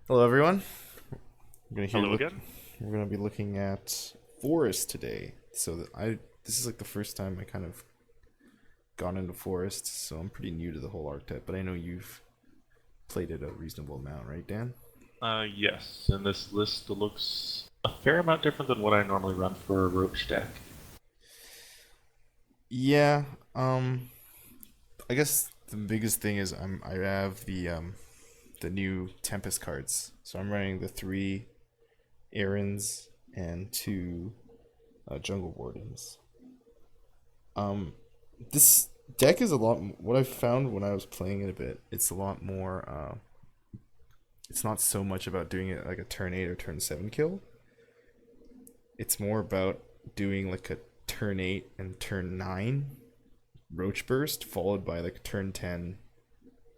Hello, everyone. We're gonna Hello again. We're gonna be looking at Forest today. This is like the first time I kind of gone into Forest, so I'm pretty new to the whole archetype. But I know you've played it a reasonable amount, right, Dan? Yes, and this list looks a fair amount different than what I normally run for a Roach deck. Yeah. I guess the biggest thing is I have the new Tempest cards, so I'm running the three Errands and two Jungle Wardens. Um, this deck is a lot. What I found when I was playing it a bit, it's a lot more. It's not so much about doing it like a turn 8 or turn 7 kill. It's more about doing like a turn 8 and turn 9 Roach Burst, followed by like turn 10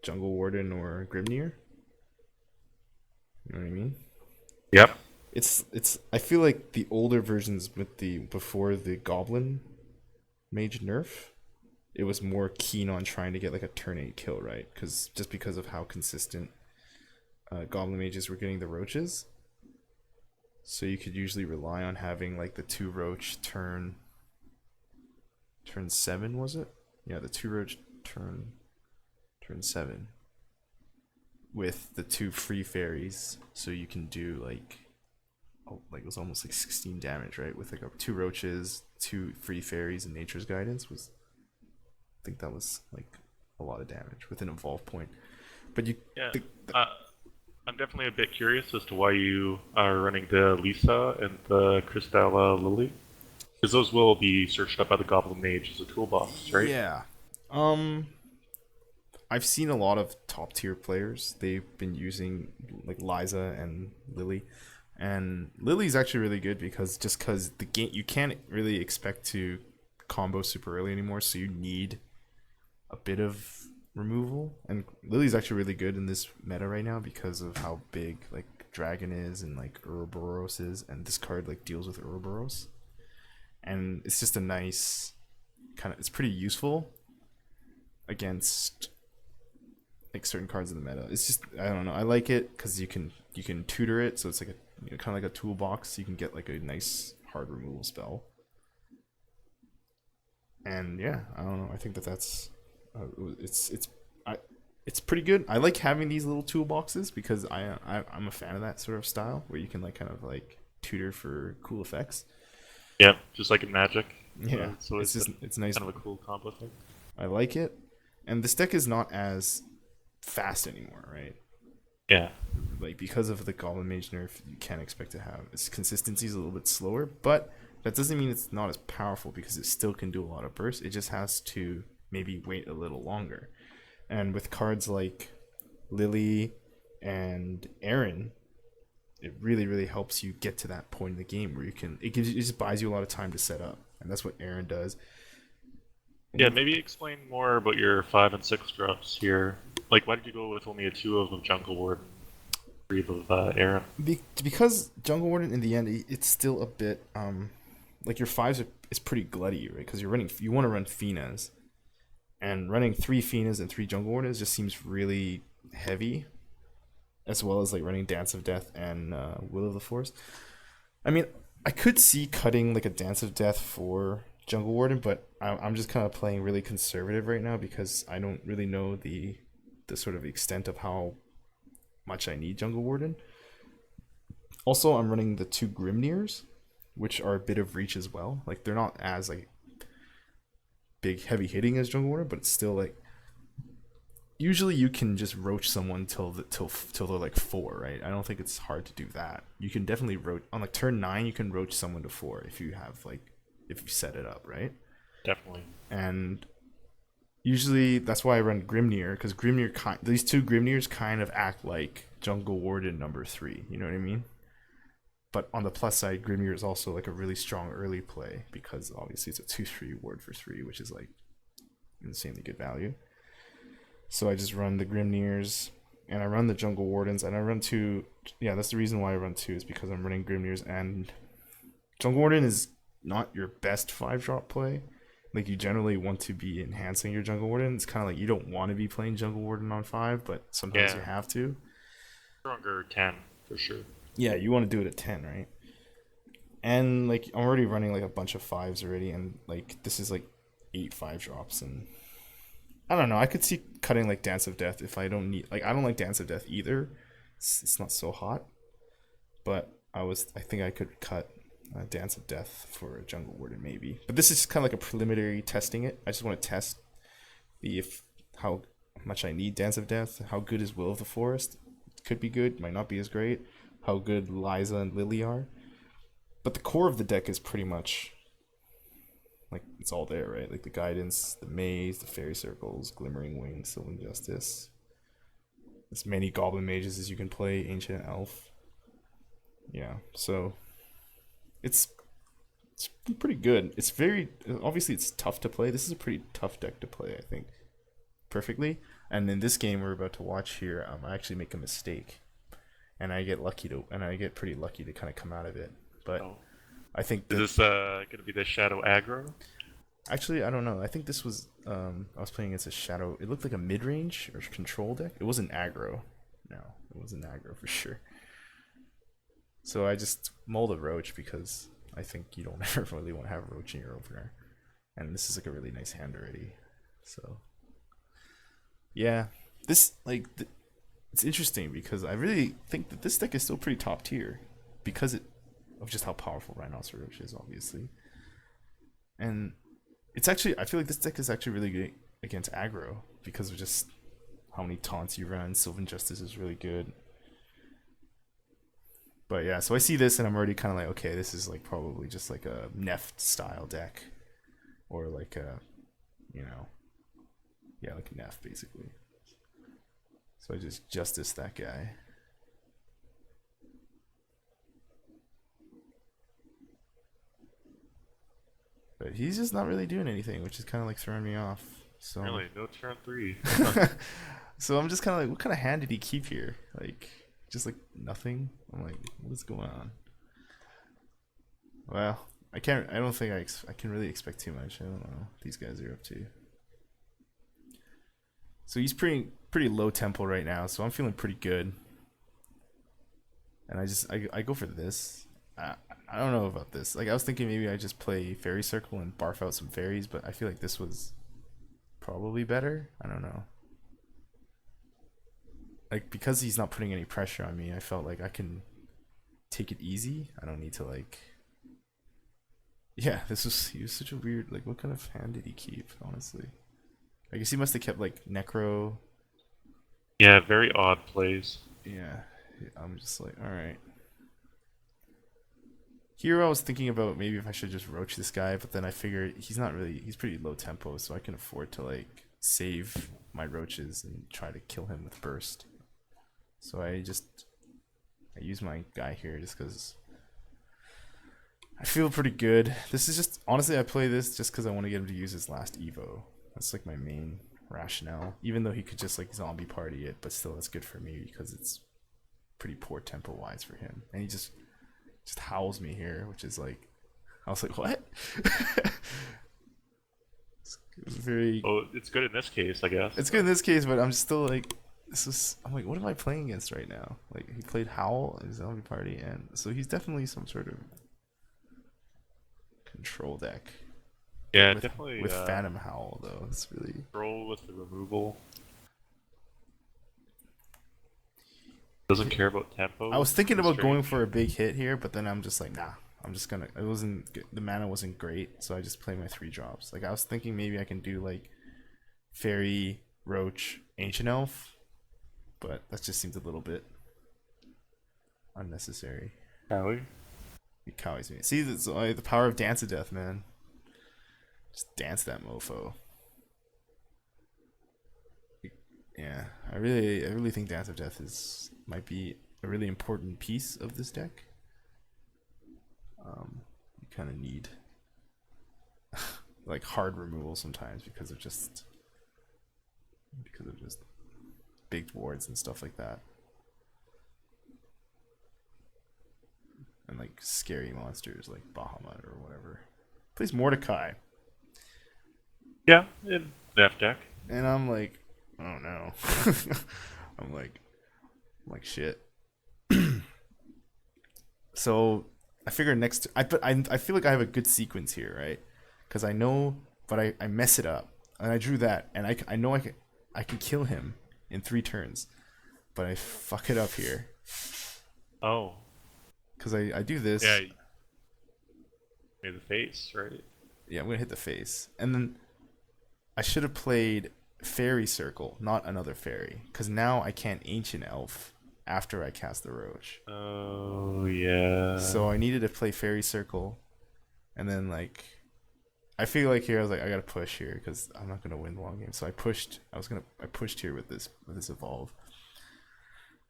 Jungle Warden or Grimnir. You know what I mean? Yep. It's. I feel like the older versions with the before the Goblin Mage nerf, it was more keen on trying to get like a turn 8 kill, right? Because just because of how consistent Goblin Mages were getting the roaches. So you could usually rely on having like the two roach turn 7, was it? Yeah, the two roach turn 7 with the two free fairies, so you can do like it was almost like 16 damage, right? With like two roaches, two free fairies, and nature's guidance was, I think that was like a lot of damage with an evolve point. But you Yeah. the Uh, I'm definitely a bit curious as to why you are running the Lisa and the Crystalla Lily. Because those will be searched up by the Goblin Mage as a toolbox, right? Yeah. Um I've seen a lot of top tier players. They've been using like Liza and Lily. And Lily's actually really good because the game you can't really expect to combo super early anymore, so you need a bit of removal. And Lily's actually really good in this meta right now because of how big like Dragon is and like Ouroboros is, and this card like deals with Ouroboros. And it's just a nice kind of, it's pretty useful against like certain cards in the meta. It's just, I don't know. I like it because you can tutor it, so it's like a, kind of like a toolbox. You can get like a nice hard removal spell, and yeah, I don't know. I think that's I, it's pretty good. I like having these little toolboxes because I'm a fan of that sort of style where you can like kind of like tutor for cool effects. Yep. Just like in Magic. Yeah, It's always been it's nice. kind of a cool combo thing. I like it, and this deck is not as fast anymore, right? Yeah. Like because of the Goblin Mage nerf, you can't expect to have its consistency is a little bit slower, but that doesn't mean it's not as powerful because it still can do a lot of bursts. It just has to maybe wait a little longer. And with cards like Lily and Aaron, it really helps you get to that point in the game where it just buys you a lot of time to set up, and that's what Aaron does. And Yeah, you, maybe explain more about your 5 and 6 drops here. Like, why did you go with only a 2 of Jungle Warden, 3 of Aaron? because Jungle Warden in the end, it's still a bit like your fives is pretty glutty, right? Because you want to run Finas, and running three Finas and three Jungle Wardens just seems really heavy, as well as like running Dance of Death and Will of the Forest. I mean, I could see cutting like a Dance of Death for Jungle Warden, but I'm just kind of playing really conservative right now because I don't really know the sort of extent of how much I need Jungle Warden. Also, I'm running the two Grimnirs, which are a bit of reach as well. Like they're not as like big heavy hitting as Jungle Warden, but it's still like usually you can just roach someone till they're like 4, right? I don't think it's hard to do that. You can definitely roach on like turn 9. You can roach someone to 4 if you have like if you set it up right. Definitely. And usually that's why I run Grimnir because these two Grimnirs kind of act like Jungle Warden number 3. You know what I mean? But on the plus side, Grimnir is also like a really strong early play because obviously it's a 2/3 ward for 3, which is like insanely good value. So I just run the Grimnirs and I run the Jungle Wardens and I run two. Yeah, that's the reason why I run two is because I'm running Grimnirs and Jungle Warden is not your best 5 drop play. Like you generally want to be enhancing your Jungle Warden. It's kind of like you don't want to be playing Jungle Warden on 5, but sometimes you Yeah. have to. Stronger 10 for sure. Yeah, you want to do it at 10, right? And like I'm already running like a bunch of fives already, and like this is like 8 5 drops, and I don't know. I could see cutting like Dance of Death if I don't need like I don't like Dance of Death either. It's not so hot, but I think I could cut Dance of Death for a Jungle Warden maybe. But this is kind of like a preliminary testing it. I just want to test the if how much I need Dance of Death. How good is Will of the Forest? Could be good, might not be as great. How good Liza and Lily are. But the core of the deck is pretty much like it's all there, right? Like the guidance, the maze, the fairy circles, glimmering wings, Sylvan Justice. As many goblin mages as you can play, ancient elf. Yeah, so it's it's pretty good. It's very obviously it's tough to play. This is a pretty tough deck to play, I think, perfectly. And in this game we're about to watch here, I actually make a mistake, and I get pretty lucky to kind of come out of it. But Oh. I think Is that this gonna be the Shadow Aggro? actually I don't know. I think this was I was playing against a shadow. It looked like a mid range or control deck. It wasn't aggro. No, it wasn't aggro for sure. So I just mulled a roach because I think you don't ever really want to have a roach in your opener, and this is like a really nice hand already. So yeah, this it's interesting because I really think that this deck is still pretty top tier because of just how powerful Rhinoceros is, obviously. And it's actually I feel like this deck is actually really good against aggro because of just how many taunts you run. Sylvan Justice is really good. But yeah, so I see this and I'm already kind of like, okay, this is like probably just like a Neft style deck, or like a, you know, yeah, like a Neft basically. So I just Justice that guy. But he's just not really doing anything, which is kind of like throwing me off. So Really, no turn 3. so I'm just kind of like, what kind of hand did he keep here? Like, just like nothing. I'm like, what's going on? Well, I can't. I don't think I can really expect too much. I don't know what these guys are up to. So he's pretty low tempo right now. So I'm feeling pretty good. And I go for this. I don't know about this. Like I was thinking maybe I just play Fairy Circle and barf out some fairies, but I feel like this was probably better. I don't know. Like because he's not putting any pressure on me, I felt like I can take it easy. I don't need to like. Yeah, he was such a weird. Like, what kind of hand did he keep? Honestly, I guess he must have kept like Necro. Yeah, very odd plays. Yeah, I'm just like, all right. Here I was thinking about maybe if I should just roach this guy, but then I figured he's pretty low tempo, so I can afford to like save my roaches and try to kill him with burst. So I use my guy here just because I feel pretty good. This is just honestly I play this just because I want to get him to use his last Evo. That's like my main rationale. Even though he could just like zombie party it, but still that's good for me because it's pretty poor tempo wise for him, and he just howls me here, which is like, I was like, what? It was very. Oh, it's good in this case, I guess. It's good in this case, but I'm still like, I'm like, what am I playing against right now? Like, he played Howl in Zombie Party, and so he's definitely some sort of control deck. Yeah, with, definitely. With Phantom Howl, though, it's really. Roll with the removal. Doesn't care about tempo. I was thinking about going for a big hit here, but then I'm just like, nah. I'm just gonna. The mana wasn't great, so I just play my 3 drops. Like I was thinking maybe I can do like Fairy, Roach, Ancient Elf, but that just seems a little bit unnecessary. Howie? He cowies me. See, the power of Dance of Death, man. Just dance that mofo. Yeah, I really think Dance of Death might be a really important piece of this deck. You kind of need like hard removal sometimes because of just big boards and stuff like that, and like scary monsters like Bahamut or whatever. Plays Mordecai. Yeah, in that deck. And I'm like, oh no. I'm like shit. So I figure next. I feel like I have a good sequence here, right? Because I know, but I mess it up, and I drew that, and I know I can kill him in 3 turns, but I fuck it up here Oh, because I do yeah, this. you made the face, right? Yeah, I'm gonna hit the face, and then I should have played Fairy Circle, not another fairy, because now I can't Ancient Elf after I cast the Roach. Oh, yeah. So I needed to play Fairy Circle, and then like I feel like here I was like I gotta push here because I'm not gonna win the long game. So I pushed. I pushed here with this evolve.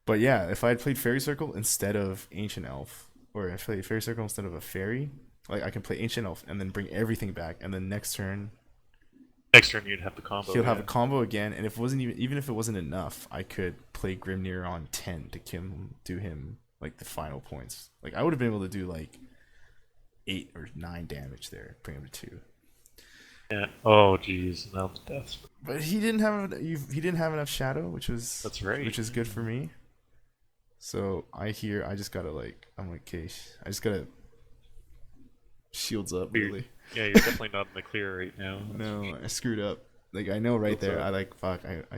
But yeah, if I had played Fairy Circle instead of Ancient Elf, or if I played Fairy Circle instead of a fairy, like I can play Ancient Elf and then bring everything back, and then next turn Next turn you'd have the combo, he'll have a yeah. combo again. And if it wasn't even if it wasn't enough, I could play Grimnir on 10 to do him like the final points. Like I would have been able to do like 8 or 9 damage there, bring him to 2. Yeah. Oh, jeez, now the death. But he didn't have enough shadow, That's right. which is good for me. So I just gotta like I'm like okay, I just gotta shields up You're- really. Yeah, you're definitely not in the clear right now. No, I screwed up. Like I know right What's there. up? I like fuck. I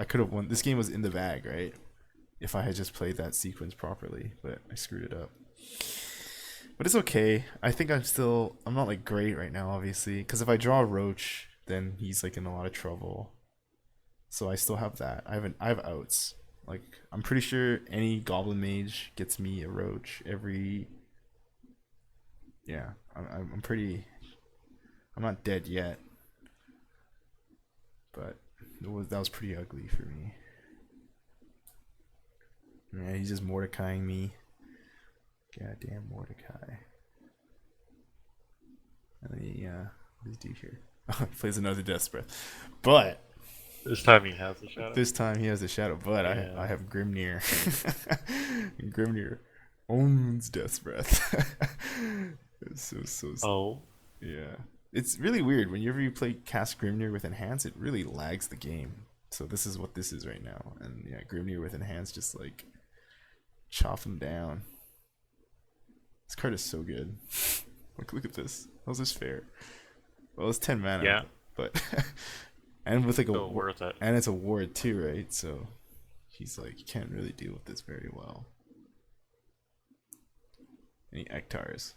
could have won. This game was in the bag, right? If I had just played that sequence properly, but I screwed it up. But it's okay. I think I'm not like great right now, obviously, because if I draw a Roach, then he's like in a lot of trouble. So I still have that. I have outs. Like I'm pretty sure any Goblin Mage gets me a Roach every. Yeah, I'm pretty. I'm not dead yet, but that was pretty ugly for me. Yeah, he's just Mordecaiing me. Goddamn Mordecai. And then what does he do here? He plays another Death's Breath. But This time he has the shadow. this time he has a shadow, but Yeah. I have Grimnir. Grimnir owns Death's Breath. It's so Oh, yeah. It's really weird. Whenever you play cast Grimnir with Enhance, it really lags the game. So this is what this is right now. And yeah, Grimnir with Enhance just like chop him down. This card is so good. Look at this. How's this fair? Well, it's 10 mana. Yeah. But and with like a so worth it. and it's a ward too, right? So he's like you can't really deal with this very well. Any Ektars.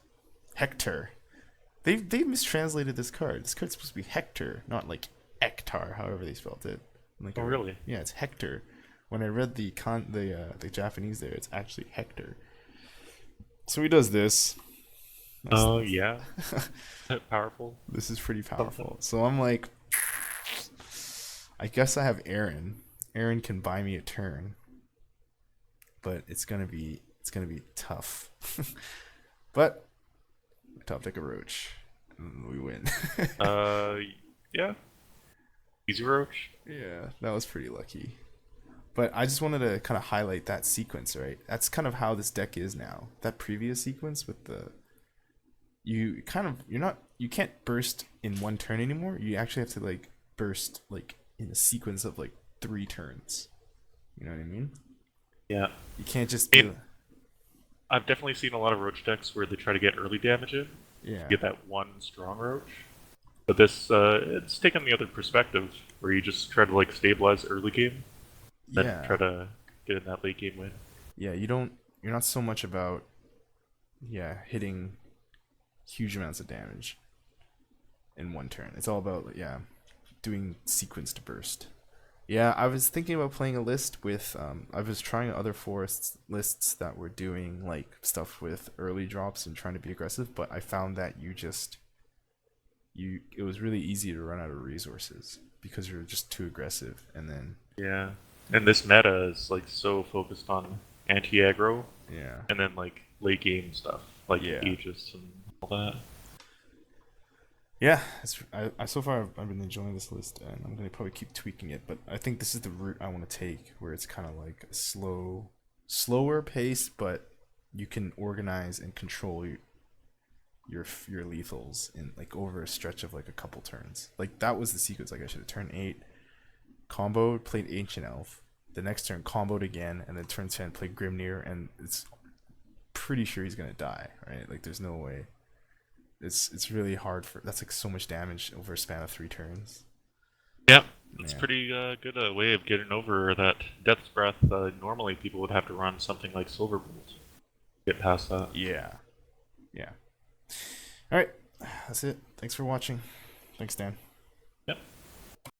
Hector. They mistranslated this card. This card's supposed to be Hector, not like Ektar, however they spelled it. Like Oh, really? Yeah, it's Hector. When I read the Japanese there, it's actually Hector. So he does this. Oh, yeah. Powerful. This is pretty powerful. So I'm like, I guess I have Aaron. Aaron can buy me a turn, but it's gonna be tough. But I top deck a Roach, and we win. Yeah. Easy Roach. Yeah, that was pretty lucky. But I just wanted to kind of highlight that sequence, right? That's kind of how this deck is now. That previous sequence with the you can't burst in one turn anymore. You actually have to like burst like in a sequence of like 3 turns. You know what I mean? Yeah. You can't just I do mean, I've definitely seen a lot of Roach decks where they try to get early damage in, yeah. get that one strong Roach. But this, it's taken the other perspective, where you just try to like stabilize early game, then Yeah. try to get in that late game win. Yeah, you're not so much about hitting huge amounts of damage in one turn. It's all about doing sequence to burst. Yeah, I was thinking about playing a list with I was trying other forests lists that were doing like stuff with early drops and trying to be aggressive, but I found that it was really easy to run out of resources because you're just too aggressive, and then Yeah. And this meta is like so focused on anti-aggro, yeah. and then like late game stuff, like Yeah. Aegis and all that. Yeah, so far I've been enjoying this list, and I'm gonna probably keep tweaking it. But I think this is the route I want to take, where it's kind of like a slower pace, but you can organize and control your lethals in like over a stretch of like a couple turns. Like that was the sequence. Like I should have turn 8, comboed, played Ancient Elf. The next turn comboed again, and then turn 10 played Grimnir, and it's pretty sure he's gonna die, right? Like there's no way. It's really hard for that's like so much damage over a span of 3 turns. Yeah, that's Yeah. pretty good way of getting over that Death's Breath. Normally, people would have to run something like Silverbolt to get past that. Yeah. Yeah. All right. That's it. Thanks for watching. Thanks, Dan.